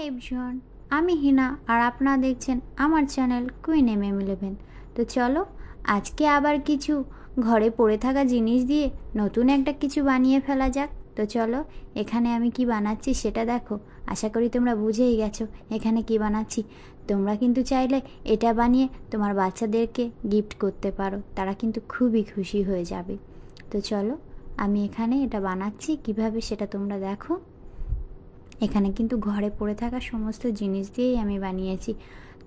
Everyone, আমি হিনা আর আপনারা দেখছেন আমার চ্যানেল কুইন MM11। তো চলো আজকে আবার কিছু ঘরে পড়ে থাকা জিনিস দিয়ে নতুন একটা কিছু বানিয়ে ফেলা যাক। তো চলো এখানে আমি কি বানাচ্ছি সেটা দেখো। আশা করি তোমরা বুঝেই গেছো এখানে কি বানাচ্ছি। তোমরা কিন্তু চাইলে এটা বানিয়ে তোমার বাচ্চাদেরকে গিফট করতে পারো, তারা কিন্তু খুবই খুশি হয়ে যাবে। তো চলো আমি এখানে এটা বানাচ্ছি কিভাবে সেটা তোমরা দেখো। এখানে কিন্তু ঘরে পড়ে থাকা সমস্ত জিনিস দিয়েই আমি বানিয়েছি।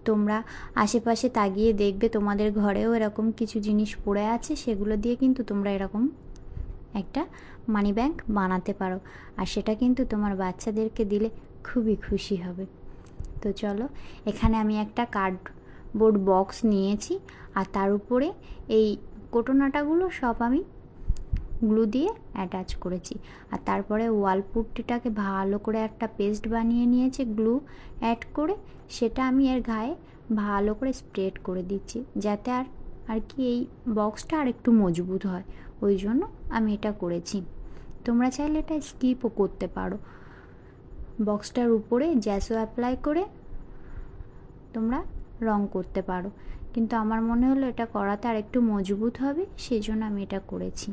তোমরা আশেপাশে তাকিয়ে দেখবে তোমাদের ঘরেও এরকম কিছু জিনিস পড়ে আছে, সেগুলো দিয়ে কিন্তু তোমরা এরকম একটা মানি ব্যাংক বানাতে পারো, আর সেটা কিন্তু তোমার বাচ্চাদেরকে দিলে খুবই খুশি হবে। তো চলো এখানে আমি একটা কার্ডবোর্ড বক্স নিয়েছি, আর তার উপরে এই কোটোনাটাগুলো সব আমি গ্লু দিয়ে অ্যাটাচ করেছি। আর তারপরে ওয়াল পুট্টিটাকে ভালো করে একটা পেস্ট বানিয়ে নিয়েছি গ্লু অ্যাড করে, সেটা আমি এর গায়ে ভালো করে স্প্রেড করে দিচ্ছি, যাতে আর কি এই বক্সটা আর একটু মজবুত হয়। ওই জন্য আমি এটা করেছি। তোমরা চাইলে এটা স্কিপও করতে পারো। বক্সটার উপরে জ্যাসো অ্যাপ্লাই করে তোমরা রং করতে পারো, কিন্তু আমার মনে হলো এটা করাতে আর একটু মজবুত হবে, সেই জন্য আমি এটা করেছি।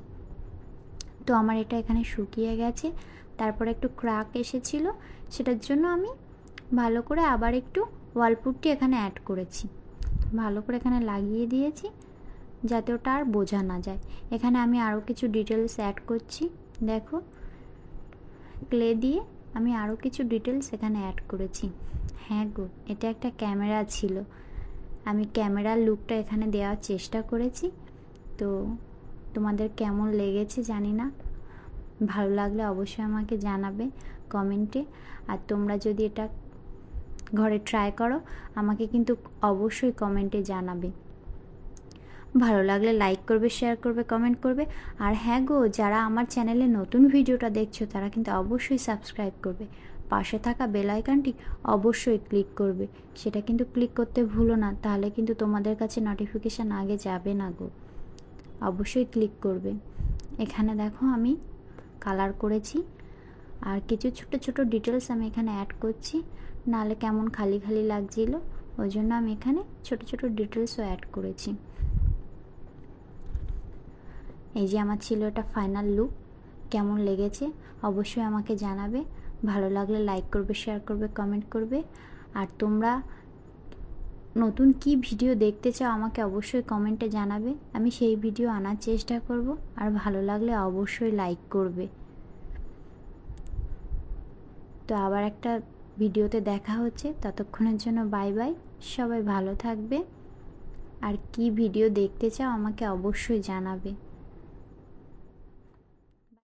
তো আমার এটা এখানে শুকিয়ে গেছে, তারপরে একটু ক্র্যাক এসেছিল, সেটার জন্য আমি ভালো করে আবার একটু ওয়ালপুট্টি এখানে অ্যাড করেছি, ভালো করে এখানে লাগিয়ে দিয়েছি যাতে ওটা আর বোঝা না যায়। এখানে আমি আরও কিছু ডিটেলস অ্যাড করছি, দেখো ক্লে দিয়ে আমি আরও কিছু ডিটেলস এখানে অ্যাড করেছি। হ্যাঁ গো, এটা একটা ক্যামেরা ছিল, আমি ক্যামেরার লুকটা এখানে দেওয়ার চেষ্টা করেছি। তো তোমাদের কেমন লেগেছে জানি না, ভালো লাগলে অবশ্যই আমাকে জানাবে কমেন্টে। আর তোমরা যদি এটা ঘরে ট্রাই করো আমাকে কিন্তু অবশ্যই কমেন্টে জানাবে। ভালো লাগলে লাইক করবে, শেয়ার করবে, কমেন্ট করবে। আর হ্যাঁ গো, যারা আমার চ্যানেলে নতুন ভিডিওটা দেখছো তারা কিন্তু অবশ্যই সাবস্ক্রাইব করবে, পাশে থাকা বেল আইকনটি অবশ্যই ক্লিক করবে, সেটা কিন্তু ক্লিক করতে ভুলো না, তাহলে কিন্তু তোমাদের কাছে নোটিফিকেশান আগে যাবে না গো, অবশ্যই ক্লিক করবে। এখানে দেখো আমি কালার করেছি, আর কিছু ছোট ছোট ডিটেলস আমি এখানে অ্যাড করছি, নাহলে কেমন খালি খালি লাগছিল, ওই জন্য আমি এখানে ছোট ছোট ডিটেলসও অ্যাড করেছি। এই যে আমার ছিল এটা ফাইনাল লুক, কেমন লেগেছে অবশ্যই আমাকে জানাবে। ভালো লাগলে লাইক করবে, শেয়ার করবে, কমেন্ট করবে। আর তোমরা নতুন কি ভিডিও দেখতে চাও আমাকে অবশ্যই কমেন্টে জানাবে, আমি সেই ভিডিও আনার চেষ্টা করব। আর ভালো লাগলে অবশ্যই লাইক করবে। তো আবার একটা ভিডিওতে দেখা হচ্ছে, ততক্ষণের জন্য বাই বাই, সবাই ভালো থাকবে। আর কি ভিডিও দেখতে চাও আমাকে অবশ্যই জানাবে।